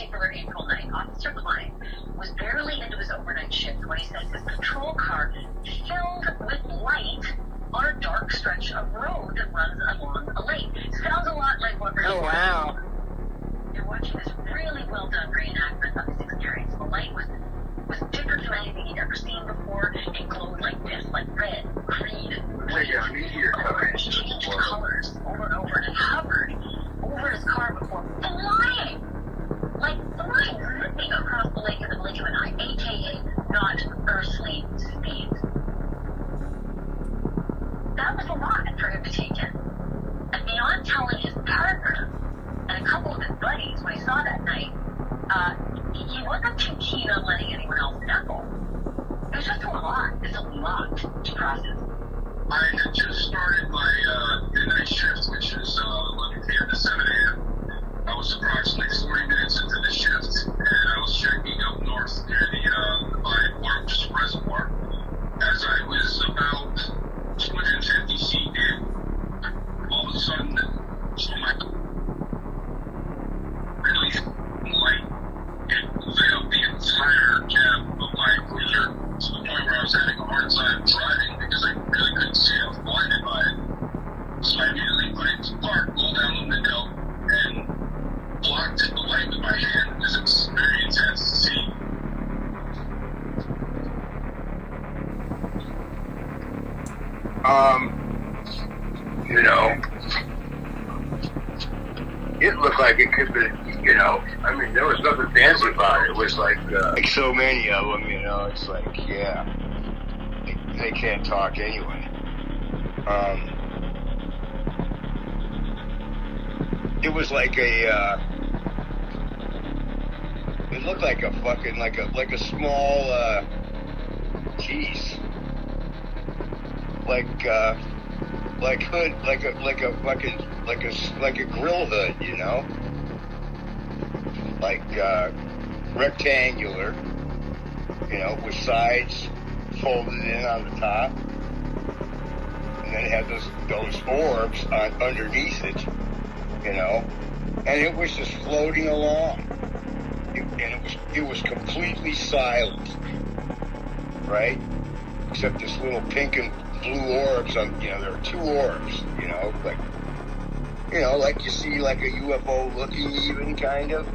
particular April night, Officer Klein was barely into his overnight shift when he said his patrol car filled with light on a dark stretch of road that runs along a lake. Sounds a lot like what we're wow. You're watching this really well done reenactment of his experience. The light was different from anything he'd ever seen before. It glowed like this, like red, green, orange, changed colors over and over, and it hovered over his car before flying, zipping across the lake in the blink of an eye, aka not earthly speed. That was a lot for him to take in. And beyond telling his partner and a couple of his buddies when he saw that night, he wasn't too keen on letting anyone else know. It was just a lot. It's a lot to process. I had just started my midnight shift, which is 11 p.m. to 7 a.m. I was approximately 40 minutes into the shift, and I was checking up north near the Aldous Reservoir. As I was about 250 feet in, all of a sudden, so my really light, it lit up the entire cab of my cruiser to the point where I was having a hard time driving because I really couldn't see. I was blinded by it. So I immediately put it to park, rolled down the window, and blocked the light with my hand because it was very intense to see. You know, it looked like it could be, you know, I mean, there was nothing fancy about it. It was like so many of them, you know, it's like, yeah, they can't talk anyway. It was like a, it looked like a fucking, like a small, geez, like hood, like a grill hood, you know, like rectangular, you know, with sides folded in on the top, and then it had those orbs underneath it, you know, and it was just floating along, and it was completely silent, right, except this little pink and blue orbs on, you know, there are two orbs, you know, like you see like a UFO looking even kind of,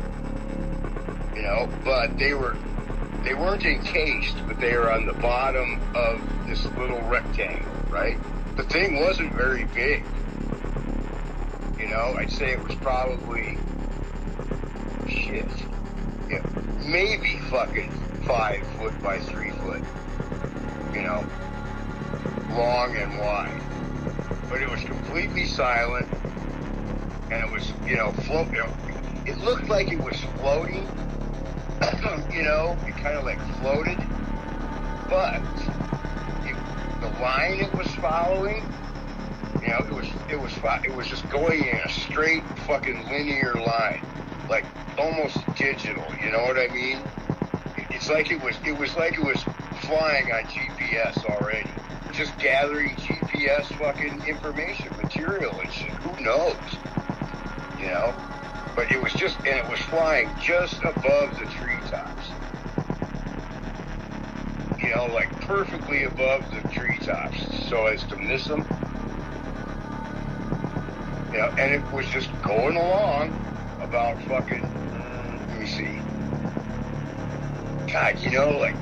you know, but they weren't encased, but they were on the bottom of this little rectangle, right? The thing wasn't very big, you know, I'd say it was probably, maybe fucking 5 foot by 3 foot, you know, long and wide, but it was completely silent, and it was, you know, it looked like it was floating, you know, it kind of like floated, but the line it was following, you know, it was just going in a straight fucking linear line, like almost digital, you know what I mean? It's like it was flying on GPS already, just gathering GPS fucking information, material and shit. Who knows? You know? But it was flying just above the treetops. You know, like perfectly above the treetops, so as to miss them. You know, and it was just going along about fucking, let me see. God, you know, like,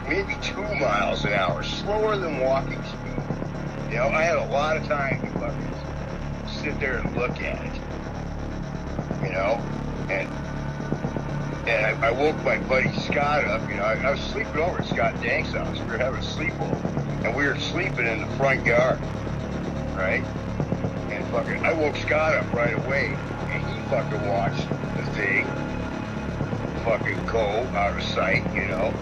maybe 2 miles an hour, slower than walking speed. You know, I had a lot of time to fucking sit there and look at it. You know, and I woke my buddy Scott up. You know, I was sleeping over at Scott Dank's house. We were having a sleepover, and we were sleeping in the front yard, right? And fucking, I woke Scott up right away, and he fucking watched the thing fucking go out of sight, you know,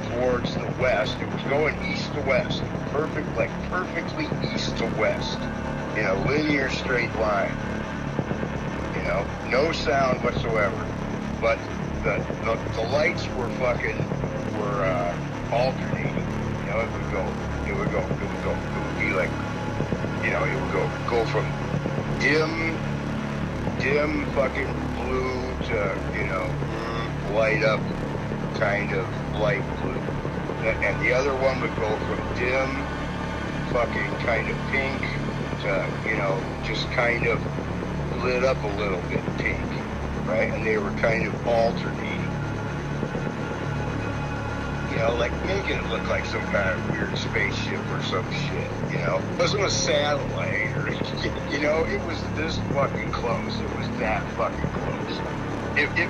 towards the west. It was going east to west, perfectly east to west, in a linear straight line. You know, no sound whatsoever, but the lights were alternating. You know, it would be like, you know, it would go from dim fucking blue to, light up kind of light blue. And the other one would go from dim, fucking kind of pink to, just kind of lit up a little bit pink, right? And they were kind of alternating. Like making it look like some kind of weird spaceship or some shit, It wasn't a satellite or, it was this fucking close. It was that fucking close. And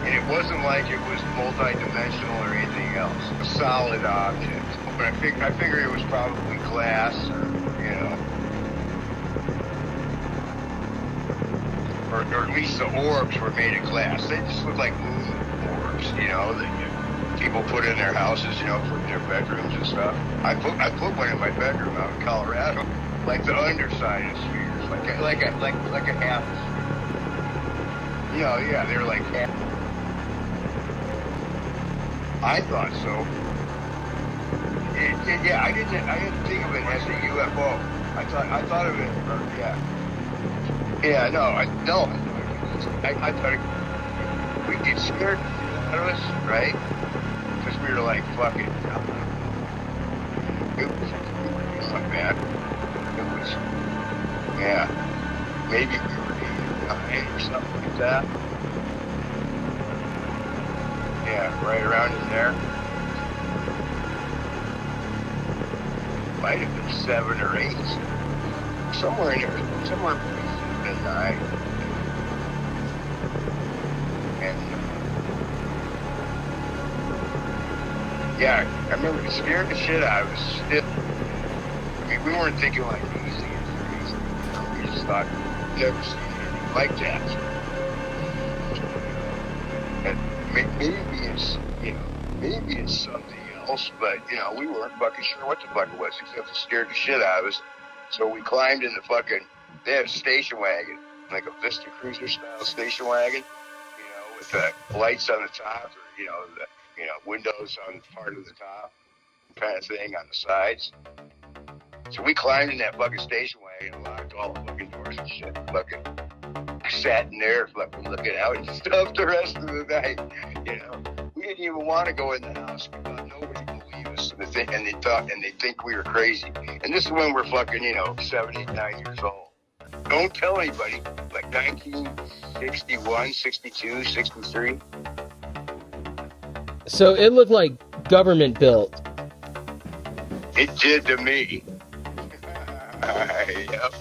it wasn't like it was multi-dimensional or anything else. A solid object. But I figure it was probably glass or at least the orbs were made of glass. They just looked like moon orbs, that people put in their houses, for their bedrooms and stuff. I put one in my bedroom out in Colorado, like the underside of spheres, like a half sphere. Yeah, they're like half. I thought so. I didn't think of it as a UFO. I thought of it, yeah. I thought it scared out of us, right? Because we were like, fuck it. It was not bad. It was, maybe we were 8 or something like that. Yeah, right around in there. Might have been 7 or 8. Somewhere in there, somewhere between 9. I remember it scared the shit out of us. We weren't thinking like easy and crazy. We just thought, never seen anything like that. And maybe it's something else, but we weren't fucking sure what the fuck it was, except it scared the shit out of us. So we climbed in the fucking, they had a station wagon, like a Vista Cruiser style station wagon, with the lights on the top, or the windows on part of the top, kind of thing on the sides. So we climbed in that fucking station wagon and locked all the fucking doors and shit. Fucking sat in there, fucking looking out and stuff the rest of the night. We didn't even want to go in the house. We thought nobody would believe us, and they think we were crazy. And this is when we're fucking 7, 8, 9 years old. Don't tell anybody. Like 1961, 62, 63. So it looked like government built. It did to me. Yep.